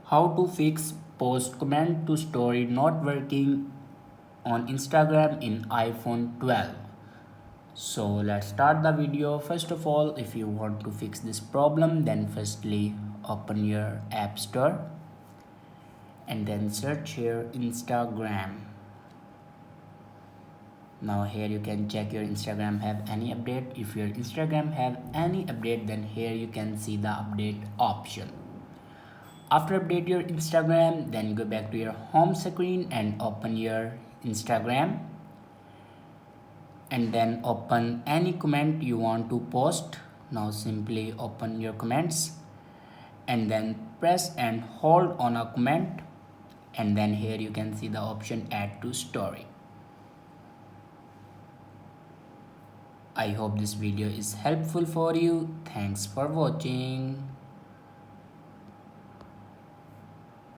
How to fix post comment to story not working on Instagram in iPhone 12. So let's start the video. First of all, if you want to fix this problem, then firstly open your app store and then search here Instagram. Now here you can check your Instagram have any update. If your Instagram have any update, then here you can see the update option. After update your Instagram, then go back to your home screen and open your Instagram, and then open any comment you want to post. Now simply open your comments and then press and hold on a comment, and then here you can see the option add to story. I hope this video is helpful for you. Thanks for watching.